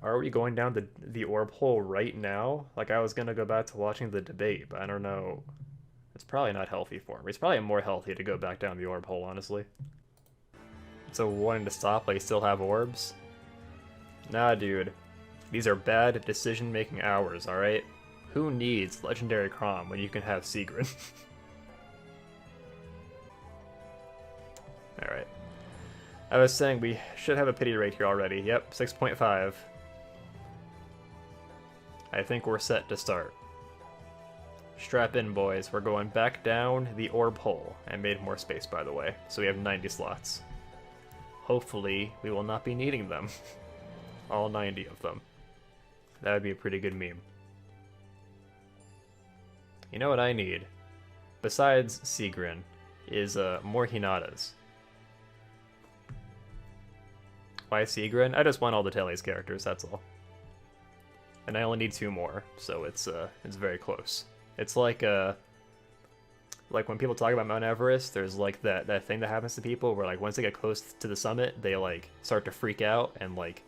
Are we going down the orb hole right now? Like I was gonna go back to watching the debate, but I don't know. It's probably not healthy for me. It's probably more healthy to go back down the orb hole, honestly. So wanting to stop, like still have orbs? Nah, dude. These are bad decision-making hours, alright? Who needs Legendary Crom when you can have Sigrun? Alright. I was saying we should have a pity rate here already. Yep, 6.5. I think we're set to start. Strap in, boys. We're going back down the orb hole. I made more space, by the way, so we have 90 slots. Hopefully, we will not be needing them. All 90 of them. That would be a pretty good meme. You know what I need? Besides Sigrun, is more Hinatas. Why Sigrun? I just want all the Telly's characters, that's all. And I only need 2 more, so it's very close. It's like when people talk about Mount Everest, there's like that thing that happens to people where like once they get close to the summit, they like start to freak out and like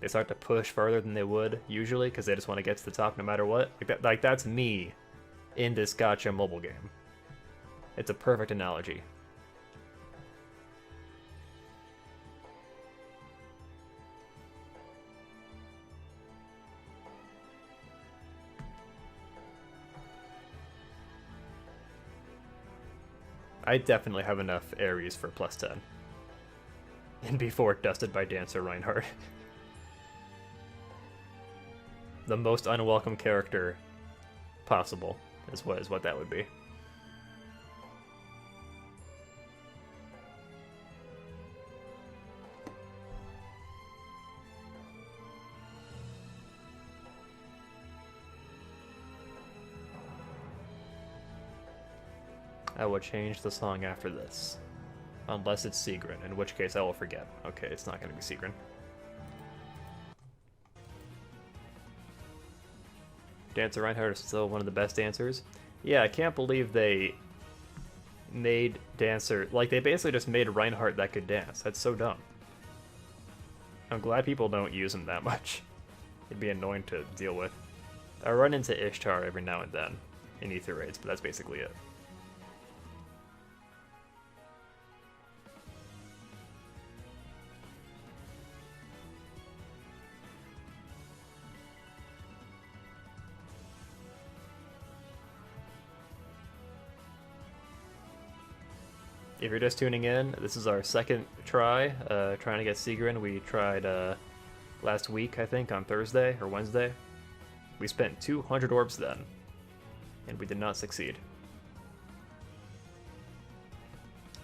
they start to push further than they would usually because they just want to get to the top no matter what. Like that's me in this gacha mobile game. It's a perfect analogy. I definitely have enough Ares for +10. And before dusted by Dancer Reinhardt. The most unwelcome character possible is what that would be. I will change the song after this. Unless it's Sigrun, in which case I will forget. Okay, it's not going to be Sigrun. Dancer Reinhardt is still one of the best dancers. Yeah, I can't believe they made Dancer... Like, they basically just made Reinhardt that could dance. That's so dumb. I'm glad people don't use him that much. It'd be annoying to deal with. I run into Ishtar every now and then in Ether raids, but that's basically it. If you're just tuning in, this is our second try, trying to get Sigrun. We tried last week, I think, on Thursday or Wednesday. We spent 200 orbs then, and we did not succeed.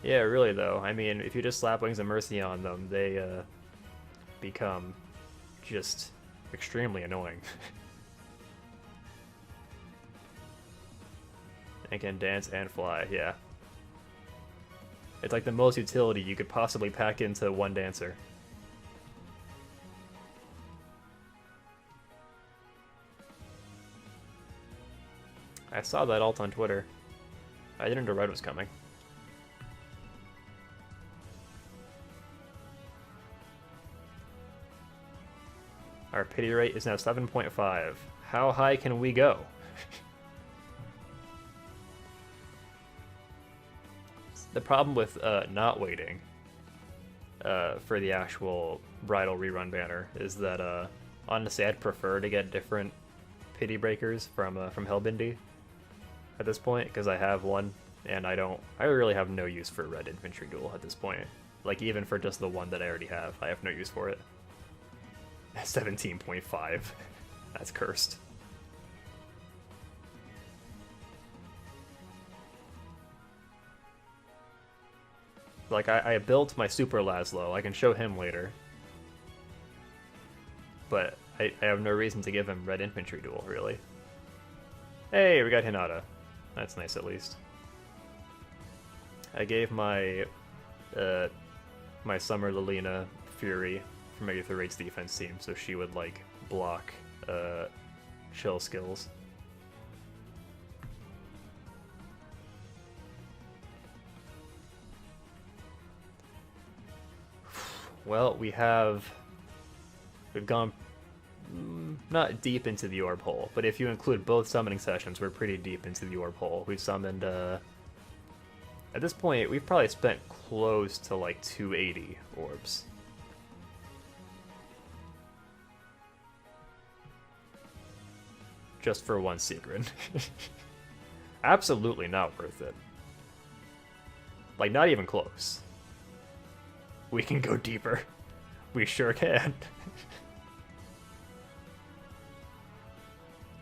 Yeah, really though. I mean, if you just slap Wings of Mercy on them, they become just extremely annoying. And can dance and fly, yeah. It's like the most utility you could possibly pack into one dancer. I saw that alt on Twitter. I didn't know Red was coming. Our pity rate is now 7.5. How high can we go? The problem with not waiting for the actual Bridal rerun banner is that honestly I'd prefer to get different pity breakers from Hellbindy at this point because I have one and I really have no use for Red Infantry Duel at this point. Like even for just the one that I already have, I have no use for it. 17.5. That's cursed. Like, I built my Super Laszlo. I can show him later. But I have no reason to give him Red Infantry Duel, really. Hey, we got Hinata. That's nice, at least. I gave my my Summer Lilina Fury from my Ether Raid's defense team, so she would, like, block chill skills. Well, we've gone not deep into the orb hole, but if you include both summoning sessions, we're pretty deep into the orb hole. We've summoned, at this point, we've probably spent close to like 280 orbs. Just for one Sigrun. Absolutely not worth it. Like, not even close. We can go deeper. We sure can.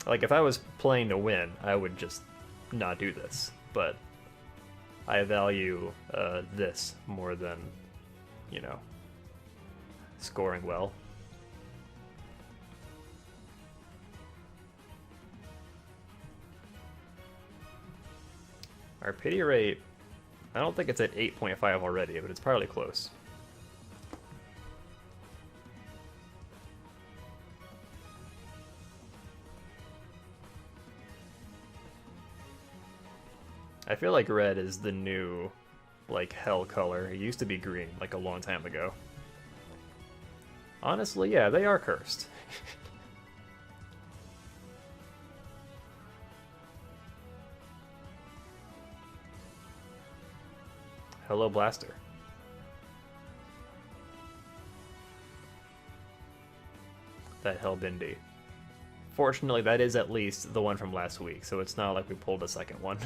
Like, if I was playing to win, I would just not do this. But I value this more than, you know, scoring well. Our pity rate, I don't think it's at 8.5 already, but it's probably close. I feel like red is the new, like, hell color. It used to be green, like, a long time ago. Honestly, yeah, they are cursed. Hello, Blaster. That Hellbindy. Fortunately, that is at least the one from last week, so it's not like we pulled a second one.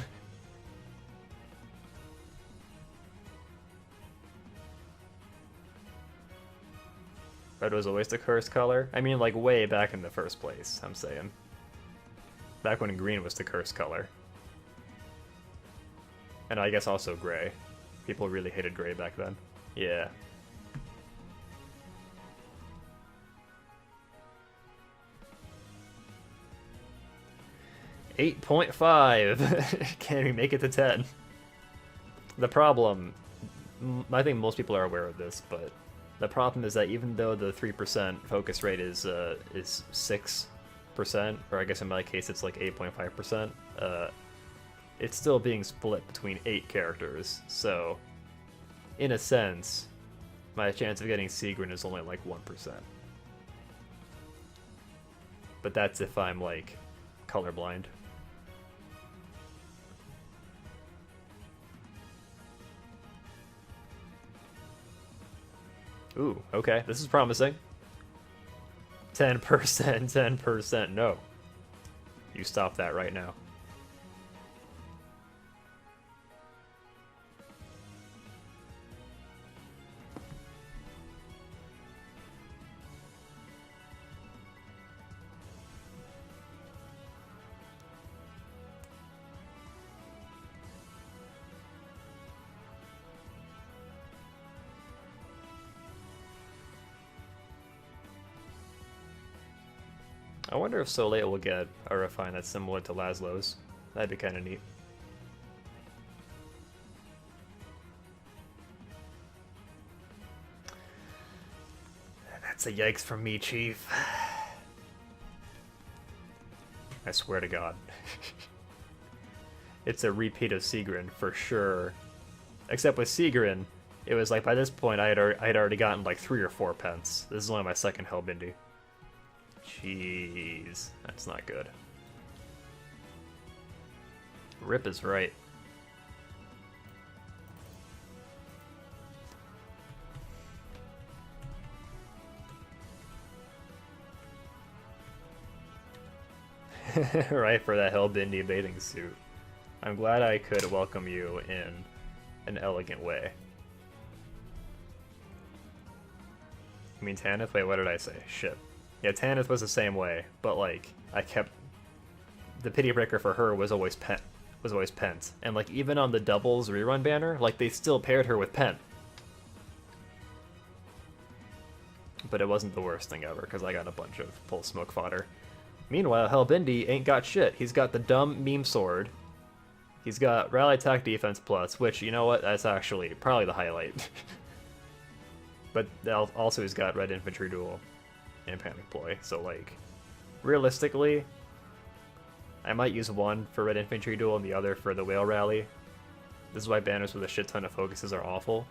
Red was always the cursed color? I mean, like, way back in the first place, I'm saying. Back when green was the cursed color. And I guess also gray. People really hated gray back then. Yeah. $8.5! Can we make it to 10? The problem, I think most people are aware of this, but the problem is that even though the 3% focus rate is 6%, or I guess in my case it's like 8.5%, it's still being split between 8 characters, so in a sense, my chance of getting Sigrun is only like 1%. But that's if I'm like colorblind. Ooh, okay, this is promising. 10%, 10%, no. You stop that right now. I wonder if Soleil will get a refine that's similar to Laszlo's. That'd be kind of neat. That's a yikes from me, Chief. I swear to God. It's a repeat of Sigrun, for sure. Except with Sigrun, it was like by this point I had already gotten like 3 or 4 pence. This is only my second Hellbindy. Jeez, that's not good. Rip is right. Right for that Hellbindy bathing suit. I'm glad I could welcome you in an elegant way. You mean Tanith? Wait, what did I say? Shit. Yeah, Tanith was the same way, but like I kept the pity breaker for her was always Pent, and like even on the doubles rerun banner, like they still paired her with Pent. But it wasn't the worst thing ever because I got a bunch of pull smoke fodder. Meanwhile, Hellbindy ain't got shit. He's got the dumb meme sword. He's got rally attack defense plus, which you know what? That's actually probably the highlight. But also he's got red infantry duel and panic ploy, so like realistically I might use one for red infantry duel and the other for the whale rally. This is why banners with a shit ton of focuses are awful.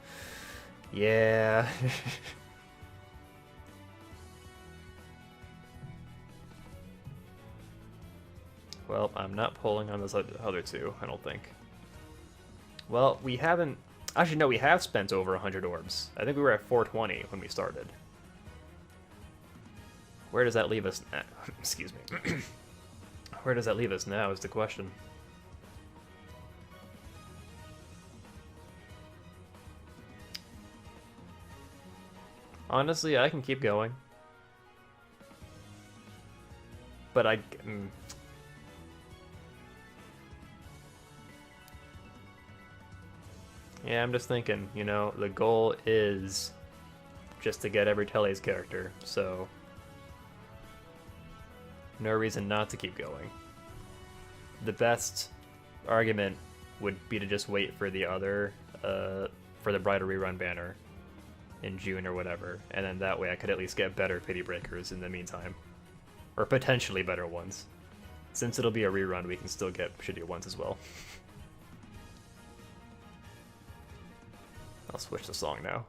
Yeah. Well, I'm not pulling on those other two, I don't think. Well, we haven't... Actually, no, we have spent over 100 orbs. I think we were at 420 when we started. Where does that leave us now? Excuse me. Where does that leave us now is the question. Honestly, I can keep going. But yeah, I'm just thinking, you know, the goal is just to get every Telly's character, so no reason not to keep going. The best argument would be to just wait for the other, for the Bridal rerun banner in June or whatever, and then that way I could at least get better pity breakers in the meantime. Or potentially better ones. Since it'll be a rerun, we can still get shitty ones as well. I'll switch the song now.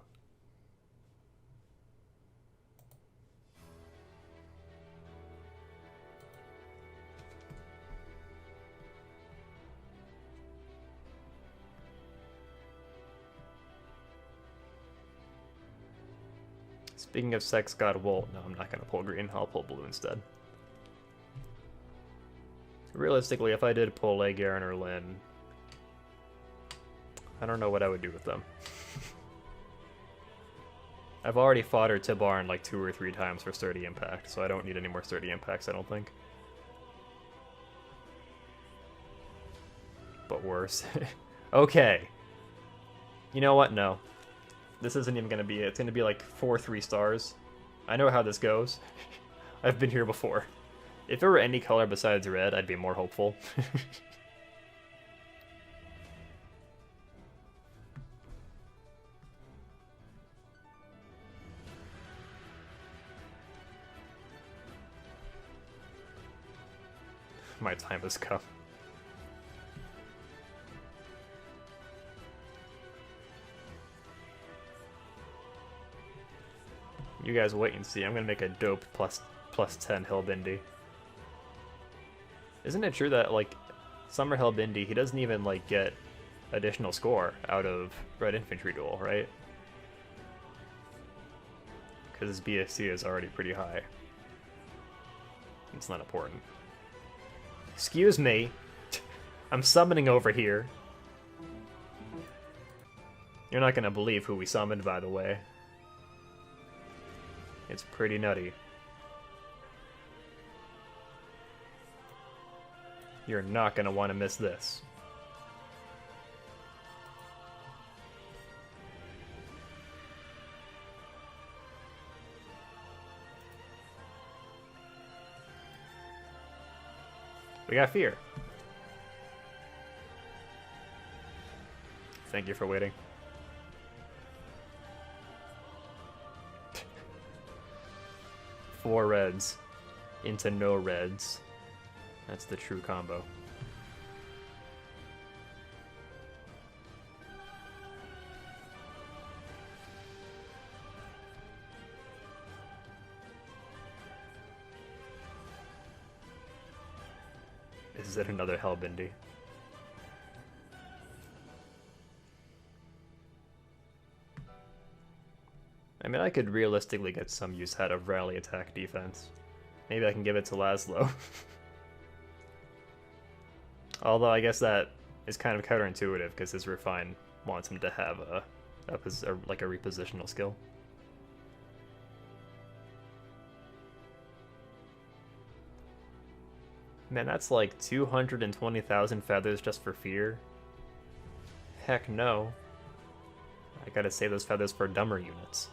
Speaking of Sex God Wolt, no, I'm not going to pull green, I'll pull blue instead. Realistically, if I did pull Garen or Lyn, I don't know what I would do with them. I've already fought her Tibarn like 2 or 3 times for sturdy impact, so I don't need any more sturdy impacts, I don't think. But worse. Okay. You know what? No. This isn't even gonna be it. It's gonna be like 4 3-stars. I know how this goes. I've been here before. If it were any color besides red, I'd be more hopeful. My time has come. You guys wait and see. I'm gonna make a dope plus 10 Hellbindy. Isn't it true that, like, Summer Hellbindy, he doesn't even, like, get additional score out of Red Infantry Duel, right? Because his BSC is already pretty high. It's not important. Excuse me. I'm summoning over here. You're not gonna believe who we summoned, by the way. It's pretty nutty. You're not gonna want to miss this. We got Fear. Thank you for waiting. Four reds into no reds. That's the true combo. Is it another Hellbindy? I mean, I could realistically get some use out of rally attack defense. Maybe I can give it to Laszlo. Although I guess that is kind of counterintuitive because his Refine wants him to have like a repositional skill. Man, that's like 220,000 feathers just for Fear. Heck no. I gotta save those feathers for dumber units.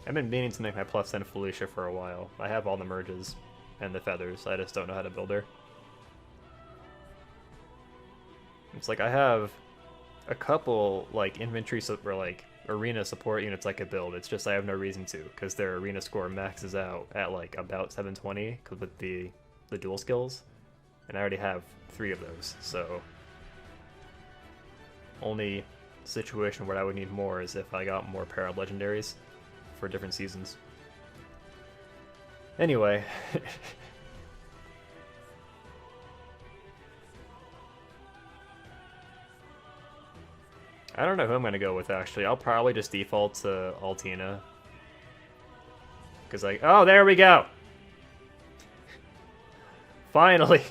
I've been meaning to make my plus 10 Felicia for a while. I have all the merges and the feathers, I just don't know how to build her. It's like I have a couple like infantry or like arena support units I could build, it's just I have no reason to, because their arena score maxes out at like about 720 with the dual skills, and I already have 3 of those, so only situation where I would need more is if I got more para legendaries. for different seasons. Anyway. I don't know who I'm going to go with, actually. I'll probably just default to Altina. Because, like, oh, there we go! Finally!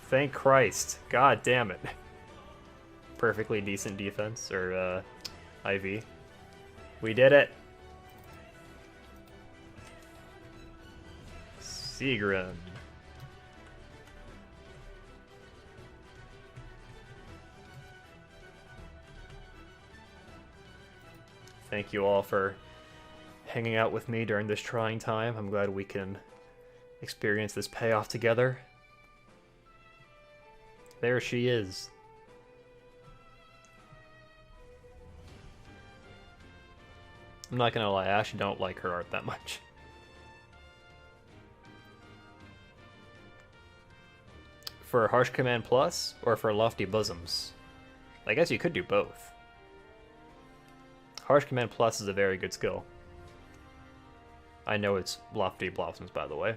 Thank Christ. God damn it. Perfectly decent defense, or, IV. We did it! Sigrun. Thank you all for hanging out with me during this trying time. I'm glad we can experience this payoff together. There she is. I'm not gonna lie, I actually don't like her art that much. For Harsh Command Plus, or for Lofty Bosoms? I guess you could do both. Harsh Command Plus is a very good skill. I know it's Lofty Blossoms, by the way.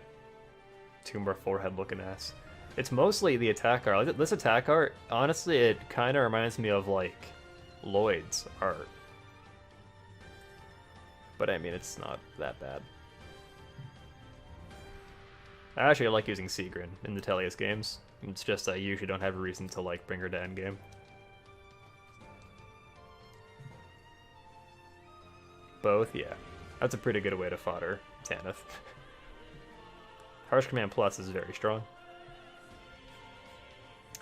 Two more forehead looking ass. It's mostly the attack art. Like, this attack art, honestly, it kind of reminds me of, like, Lloyd's art. But I mean, it's not that bad. I actually like using Sigrun in the Tellius games. It's just I usually don't have a reason to, like, bring her to endgame. Both, yeah. That's a pretty good way to fodder Tanith. Harsh Command Plus is very strong.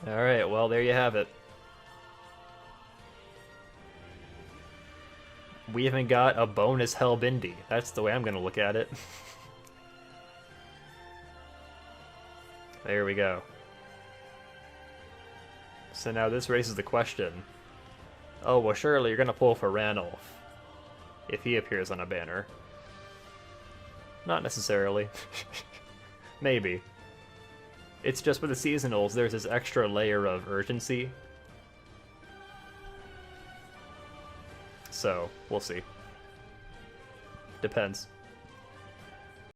Alright, well, there you have it. We even got a bonus Hellbindi. That's the way I'm gonna look at it. There we go. So now this raises the question. Oh, well surely you're gonna pull for Ranulf if he appears on a banner. Not necessarily. Maybe. It's just with the seasonals, there's this extra layer of urgency. So, we'll see. Depends.